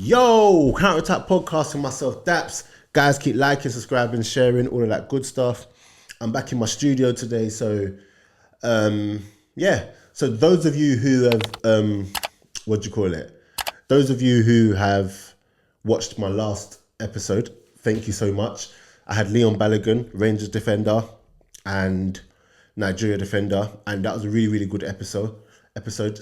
Yo, Counter Attack Podcast with myself, Daps. Guys, keep liking, subscribing, sharing, all of that good stuff. I'm back in my studio today, so yeah. So those of you who have what do you call it? Those of you who have watched my last episode, thank you so much. I had Leon Balogun, Rangers defender, and Nigeria defender, and that was a really, really good episode.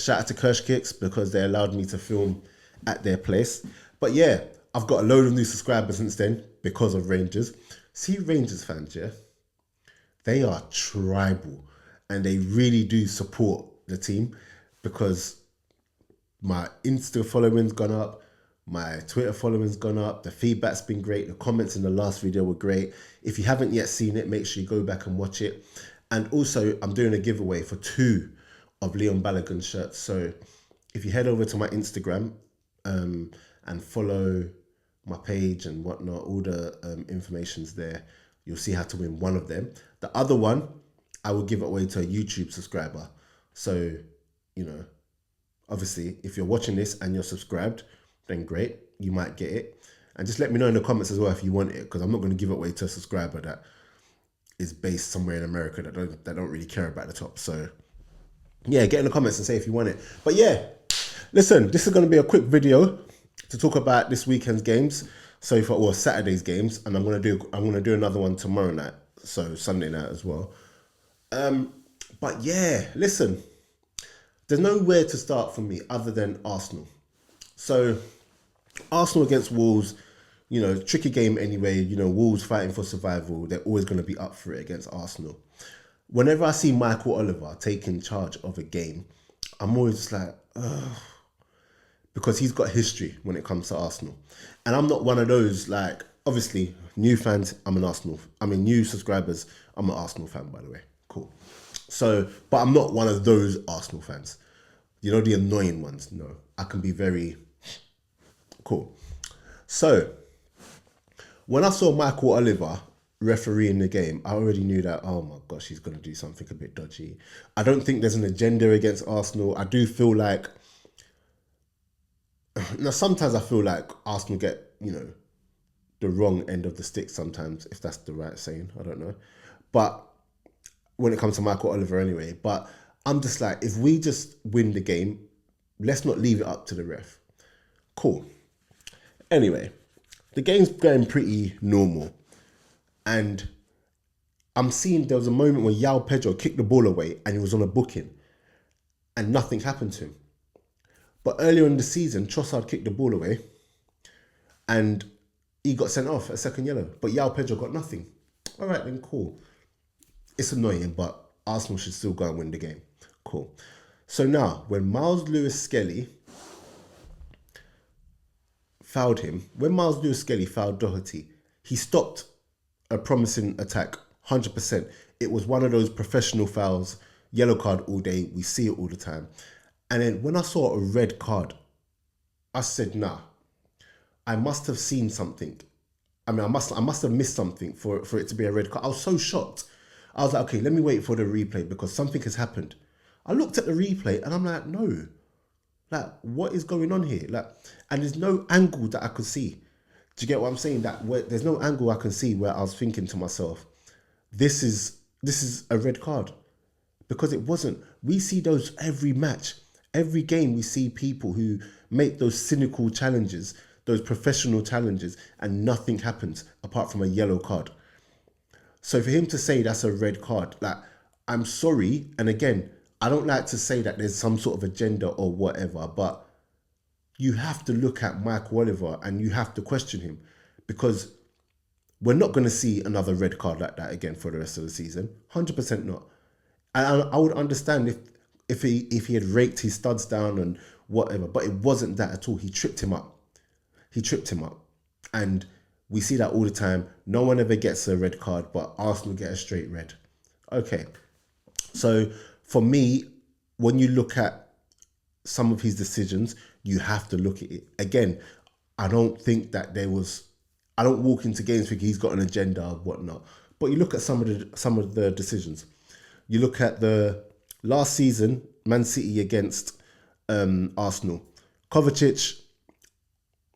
Shout out to Kirsch Kicks because they allowed me to film at their place. But yeah, I've got a load of new subscribers since then because of Rangers. See, Rangers fans, yeah, they are tribal and they really do support the team because my Insta following's gone up, my Twitter following's gone up, the feedback's been great, the comments in the last video were great. If you haven't yet seen it, make sure you go back and watch it. And also, I'm doing a giveaway for 2 of Leon Balogun shirts. So if you head over to my Instagram and follow my page and whatnot, all the information's there. You'll see how to win one of them. The other one, I will give it away to a YouTube subscriber. So, you know, obviously, if you're watching this and you're subscribed, then great, you might get it. And just let me know in the comments as well if you want it, because I'm not going to give it away to a subscriber that is based somewhere in America that don't really care about the top. So yeah, get in the comments and say if you want it. But yeah, listen, this is going to be a quick video to talk about this weekend's games. So or Saturday's games, and I'm going to do another one tomorrow night, so Sunday night as well. But yeah, listen, there's nowhere to start for me other than Arsenal. So Arsenal against Wolves, you know, tricky game anyway. You know, Wolves fighting for survival. They're always going to be up for it against Arsenal. Whenever I see Michael Oliver taking charge of a game, I'm always just like, ugh, because he's got history when it comes to Arsenal. And I'm not one of those, like, obviously, new fans, new subscribers, I'm an Arsenal fan, by the way. Cool. So, but I'm not one of those Arsenal fans. You know, the annoying ones. No, I can be very cool. So, when I saw Michael Oliver refereeing the game, I already knew that, oh my gosh, he's going to do something a bit dodgy. I don't think there's an agenda against Arsenal. I do feel like, now sometimes I feel like Arsenal get, you know, the wrong end of the stick sometimes, if that's the right saying, I don't know. But when it comes to Michael Oliver anyway, but I'm just like, if we just win the game, let's not leave it up to the ref. Cool. Anyway, the game's going pretty normal. And I'm seeing there was a moment where João Pedro kicked the ball away and he was on a booking and nothing happened to him. But earlier in the season, Trossard kicked the ball away and he got sent off, a second yellow. But João Pedro got nothing. All right, then cool. It's annoying, but Arsenal should still go and win the game. Cool. So now, when Miles Lewis-Skelly fouled him, when Miles Lewis-Skelly fouled Doherty, he stopped a promising attack, 100%. It was one of those professional fouls, yellow card all day. We see it all the time. And then when I saw a red card, I said, nah, I must have seen something. I mean, I must have missed something for it to be a red card. I was so shocked. I was like, okay, let me wait for the replay because something has happened. I looked at the replay and I'm like, no, like, what is going on here? Like, and there's no angle that I could see. Do you get what I'm saying? There's no angle I can see where I was thinking to myself, this is a red card, because it wasn't. We see those every match, every game. We see people who make those cynical challenges, those professional challenges, and nothing happens apart from a yellow card. So for him to say that's a red card, like, I'm sorry. And again, I don't like to say that there's some sort of agenda or whatever, but you have to look at Michael Oliver and you have to question him, because we're not going to see another red card like that again for the rest of the season. 100% not. And I would understand if he had raked his studs down and whatever, but it wasn't that at all. He tripped him up. And we see that all the time. No one ever gets a red card, but Arsenal get a straight red. Okay. So for me, when you look at some of his decisions, you have to look at it. Again, I don't think that I don't walk into games thinking he's got an agenda or whatnot. But you look at some of the decisions. You look at the last season, Man City against Arsenal. Kovacic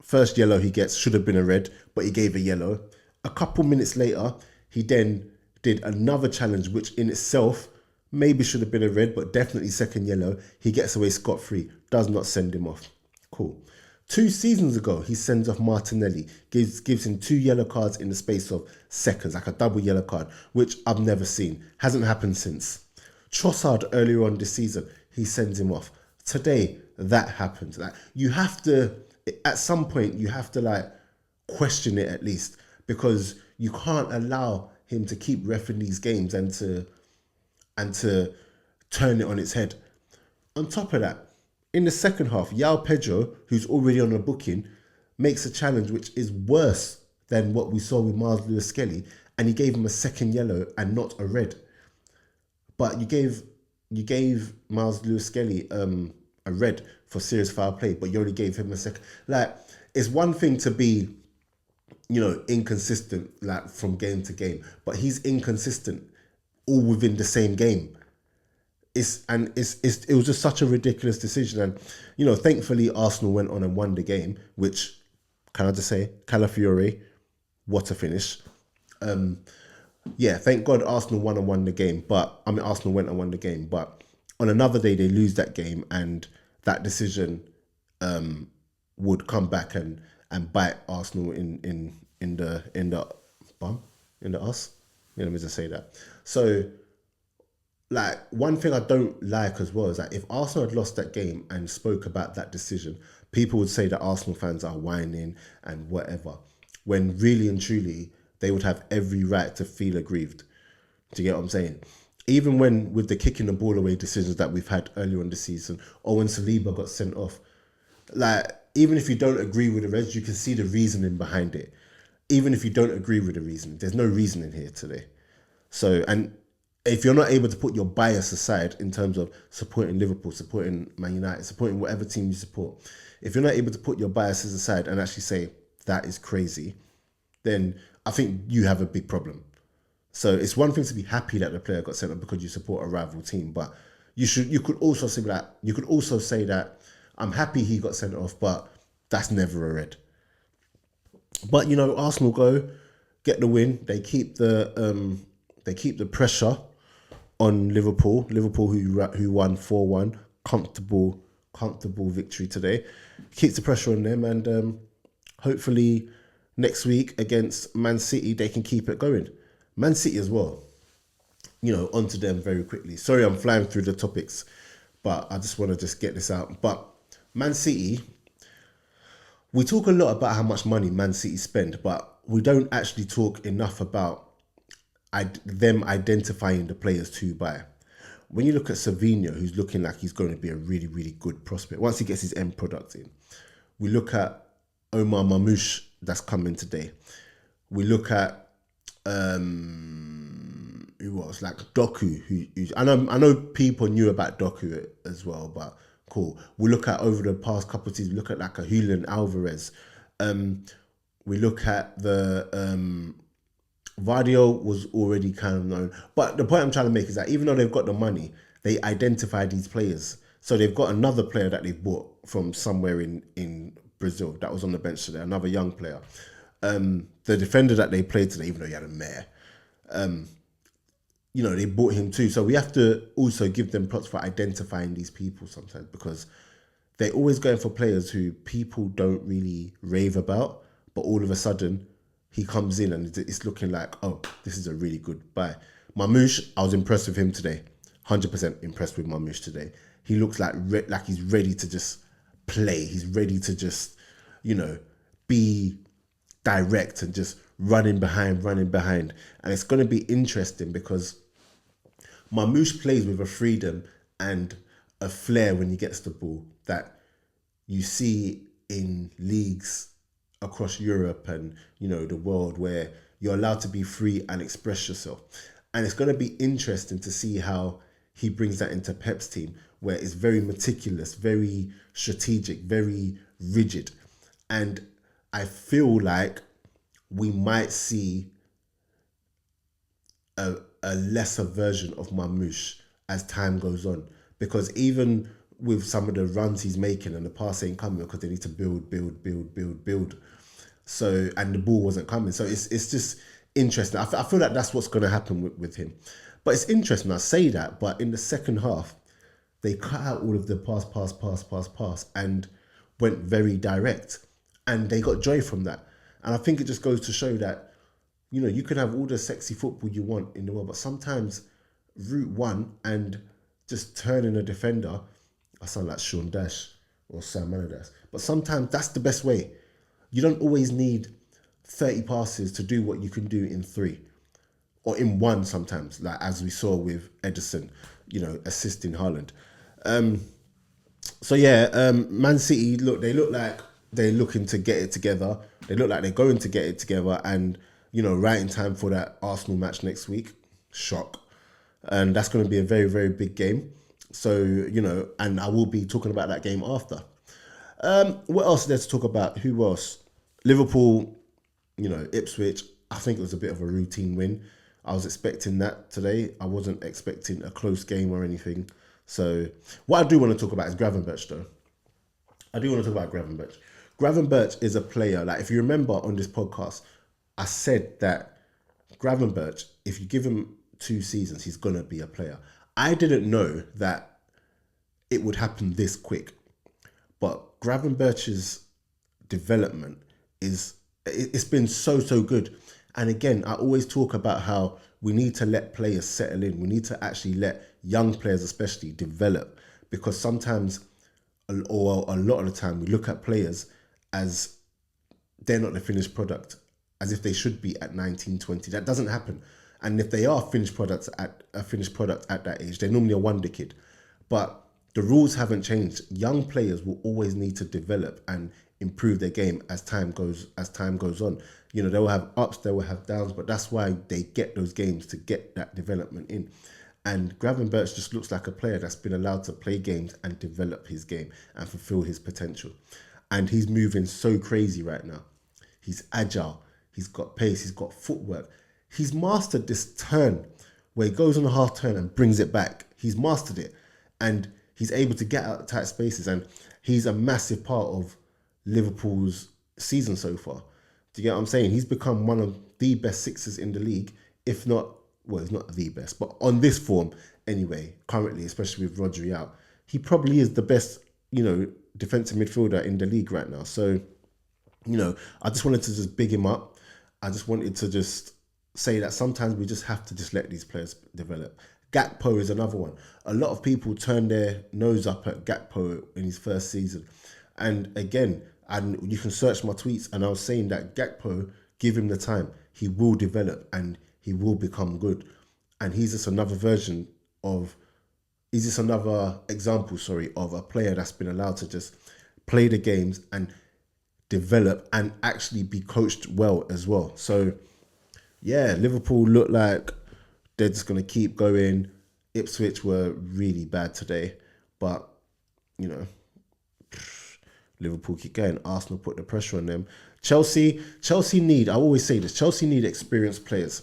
First yellow he gets should have been a red, but he gave a yellow. A couple minutes later, he then did another challenge, which in itself maybe should have been a red, but definitely second yellow. He gets away scot-free, does not send him off. Cool. 2 seasons ago, he sends off Martinelli, gives him 2 yellow cards in the space of seconds, like a double yellow card, which I've never seen. Hasn't happened since. Trossard earlier on this season, he sends him off. Today, that happens. Like, you have to, at some point, you have to like question it at least, because you can't allow him to keep reffing these games and to turn it on its head. On top of that, in the second half, Yao Pedro, who's already on a booking, makes a challenge which is worse than what we saw with Miles Lewis Skelly, and he gave him a second yellow and not a red. But you gave Miles Lewis Skelly a red for serious foul play, but you only gave him a second. Like, it's one thing to be, inconsistent like from game to game, but he's inconsistent all within the same game. It was just such a ridiculous decision, and thankfully Arsenal went on and won the game. Which, can I just say, Calafiore, what a finish! Yeah, thank God Arsenal won the game. But I mean, Arsenal went and won the game. But on another day, they lose that game, and that decision would come back and bite Arsenal in the bum, in the us. Yeah, let me just say that. So, like, one thing I don't like as well is that if Arsenal had lost that game and spoke about that decision, people would say that Arsenal fans are whining and whatever, when really and truly they would have every right to feel aggrieved. Do you get what I'm saying? Even when with the kicking the ball away decisions that we've had earlier in the season, or when Saliba got sent off, like, even if you don't agree with the Reds, you can see the reasoning behind it. Even if you don't agree with the reason, there's no reasoning here today. So, and if you're not able to put your bias aside in terms of supporting Liverpool, supporting Man United, supporting whatever team you support, if you're not able to put your biases aside and actually say that is crazy, then I think you have a big problem. So it's one thing to be happy that the player got sent off because you support a rival team, but you could also say that I'm happy he got sent off, but that's never a red. But Arsenal go get the win. They keep the pressure on Liverpool. Liverpool who won 4-1, comfortable victory today. Keeps the pressure on them, and hopefully next week against Man City they can keep it going. Man City as well. Onto them very quickly. Sorry, I'm flying through the topics, but I just want to just get this out. But Man City, we talk a lot about how much money Man City spend, but we don't actually talk enough about them identifying the players to buy. When you look at Savinho, who's looking like he's going to be a really, really good prospect once he gets his end product in. We look at Omar Mamouche that's coming today. We look at who was like Doku, who's I know people knew about Doku as well, but cool. We look at over the past couple of seasons, we look at like a Julian Alvarez. We look at the Vardio was already kind of known. But the point I'm trying to make is that even though they've got the money, they identify these players. So they've got another player that they bought from somewhere in Brazil that was on the bench today, another young player. The defender that they played today, even though he had a mare, they bought him too. So we have to also give them props for identifying these people sometimes, because they're always going for players who people don't really rave about, but all of a sudden he comes in and it's looking like, oh, this is a really good buy. Mamouche, I was impressed with him today. 100% impressed with Mamouche today. He looks like he's ready to just play. He's ready to just, be direct and just running behind. And it's going to be interesting because Mamouche plays with a freedom and a flair when he gets the ball that you see in leagues across Europe and the world, where you're allowed to be free and express yourself. And it's going to be interesting to see how he brings that into Pep's team, where it's very meticulous, very strategic, very rigid. And I feel like we might see a lesser version of Mamouche as time goes on, because even with some of the runs he's making and the pass ain't coming because they need to build. So, and the ball wasn't coming. So it's just interesting. I feel like that's what's going to happen with him. But it's interesting. I say that, but in the second half, they cut out all of the pass, and went very direct. And they got joy from that. And I think it just goes to show that, you can have all the sexy football you want in the world, but sometimes route one and just turning a defender, I sound like Sean Dash or Sam Allardyce, but sometimes that's the best way. You don't always need 30 passes to do what you can do in 3 or in 1 sometimes, like as we saw with Edison, assisting Haaland. So yeah, Man City, they look like they're looking to get it together. They look like they're going to get it together, and right in time for that Arsenal match next week. Shock, and that's going to be a very, very big game. So and I will be talking about that game after. What else is there to talk about? Who else? Liverpool, Ipswich. I think it was a bit of a routine win. I was expecting that today. I wasn't expecting a close game or anything. So what I do want to talk about is Gravenberch, though. I do want to talk about Gravenberch. Gravenberch is a player. Like, if you remember on this podcast, I said that Gravenberch, if you give him 2 seasons, he's going to be a player. I didn't know that it would happen this quick. But Gravenberch's development it's been so good. And again, I always talk about how we need to let players settle in. We need to actually let young players especially develop, because sometimes, or a lot of the time, we look at players as they're not the finished product, as if they should be at 19, 20. That doesn't happen. And if they are a finished product at that age, they're normally a wonder kid. But the rules haven't changed. Young players will always need to develop and improve their game as time goes on. They will have ups, they will have downs, but that's why they get those games, to get that development in. And Gravenberch just looks like a player that's been allowed to play games and develop his game and fulfill his potential. And he's moving so crazy right now. He's agile, he's got pace, he's got footwork. He's mastered this turn where he goes on a half turn and brings it back. He's mastered it. And he's able to get out of tight spaces, and he's a massive part of Liverpool's season so far. Do you get what I'm saying? He's become one of the best sixers in the league, if not, well, he's not the best, but on this form anyway, currently, especially with Rodri out, he probably is the best, defensive midfielder in the league right now. So, I just wanted to just big him up. I just wanted to just say that sometimes we just have to just let these players develop. Gakpo is another one. A lot of people turn their nose up at Gakpo in his first season. And again, and you can search my tweets, and I was saying that Gakpo, give him the time, he will develop and he will become good. And he's just another example, of a player that's been allowed to just play the games and develop and actually be coached well as well. So yeah, Liverpool look like they're just going to keep going. Ipswich were really bad today, but Liverpool keep going. Arsenal put the pressure on them. Chelsea need, I always say this, Chelsea need experienced players.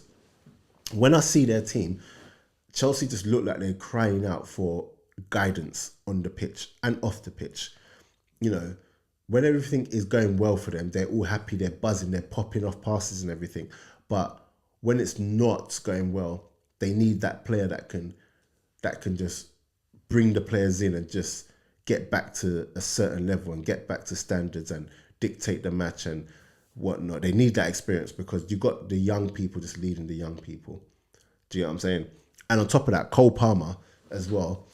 When I see their team, Chelsea just look like they're crying out for guidance on the pitch and off the pitch. When everything is going well for them, they're all happy, they're buzzing, they're popping off passes and everything. But when it's not going well, they need that player that can just bring the players in and just get back to a certain level and get back to standards and dictate the match and whatnot. They need that experience, because you got the young people just leading the young people. Do you know what I'm saying? And on top of that, Cole Palmer as well.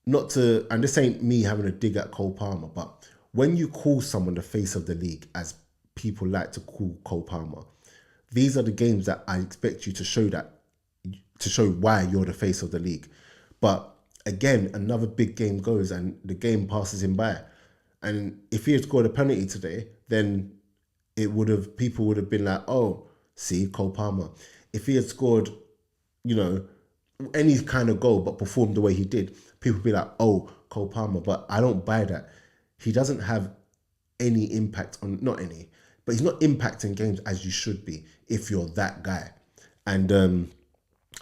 And this ain't me having a dig at Cole Palmer, but when you call someone the face of the league, as people like to call Cole Palmer, these are the games that I expect you to show why you're the face of the league. But again, another big game goes and the game passes him by. And if he had scored a penalty today, then people would have been like, oh, see, Cole Palmer. If he had scored, any kind of goal but performed the way he did, people would be like, oh, Cole Palmer. But I don't buy that. He doesn't have any impact on, not any, but he's not impacting games as you should be if you're that guy. And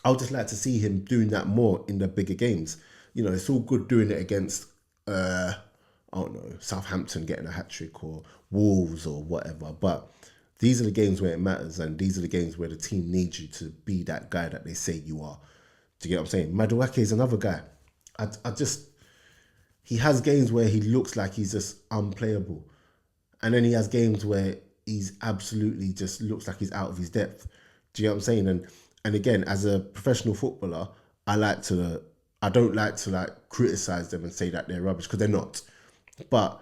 I would just like to see him doing that more in the bigger games. It's all good doing it against I don't know, Southampton getting a hat trick or Wolves or whatever. But these are the games where it matters, and these are the games where the team needs you to be that guy that they say you are. Do you get what I'm saying? Madueke is another guy. I just, he has games where he looks like he's just unplayable. And then he has games where he's absolutely just looks like he's out of his depth. Do you know what I'm saying? And again, as a professional footballer, I don't like to like criticize them and say that they're rubbish because they're not. But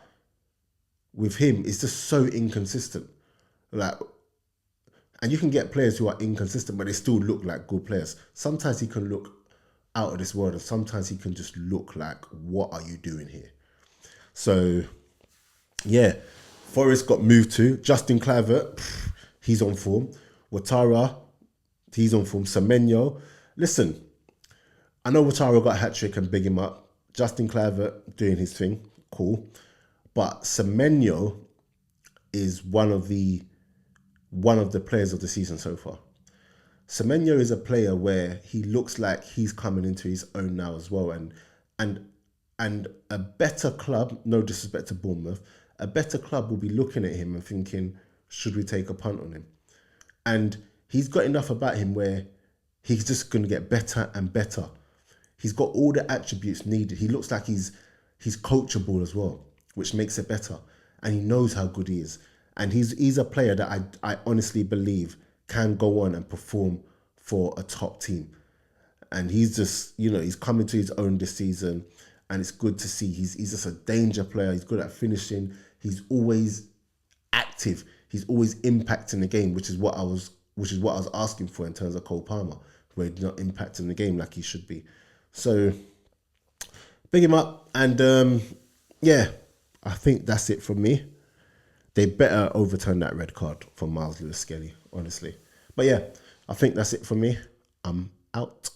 with him, it's just so inconsistent. Like, and you can get players who are inconsistent, but they still look like good players. Sometimes he can look out of this world, and sometimes he can just look like, what are you doing here? So, yeah, Forest got moved to. Justin Kluivert, he's on form. Ouattara, he's on form. Semenyo, listen, I know Ouattara got a hat trick and big him up. Justin Kluivert doing his thing, cool. But Semenyo is one of the players of the season so far. Semenyo is a player where he looks like he's coming into his own now as well, and and a better club, no disrespect to Bournemouth, a better club will be looking at him and thinking, should we take a punt on him? And he's got enough about him where he's just going to get better and better. He's got all the attributes needed. He looks like he's coachable as well, which makes it better. And he knows how good he is. And he's a player that I honestly believe can go on and perform for a top team. And he's just, he's coming to his own this season, and it's good to see. He's just a danger player. He's good at finishing. He's always active. He's always impacting the game, which is what I was asking for in terms of Cole Palmer, where he's not impacting the game like he should be. So big him up, and yeah, I think that's it from me. They better overturn that red card for Miles Lewis Skelly, honestly. But yeah, I think that's it from me. I'm out.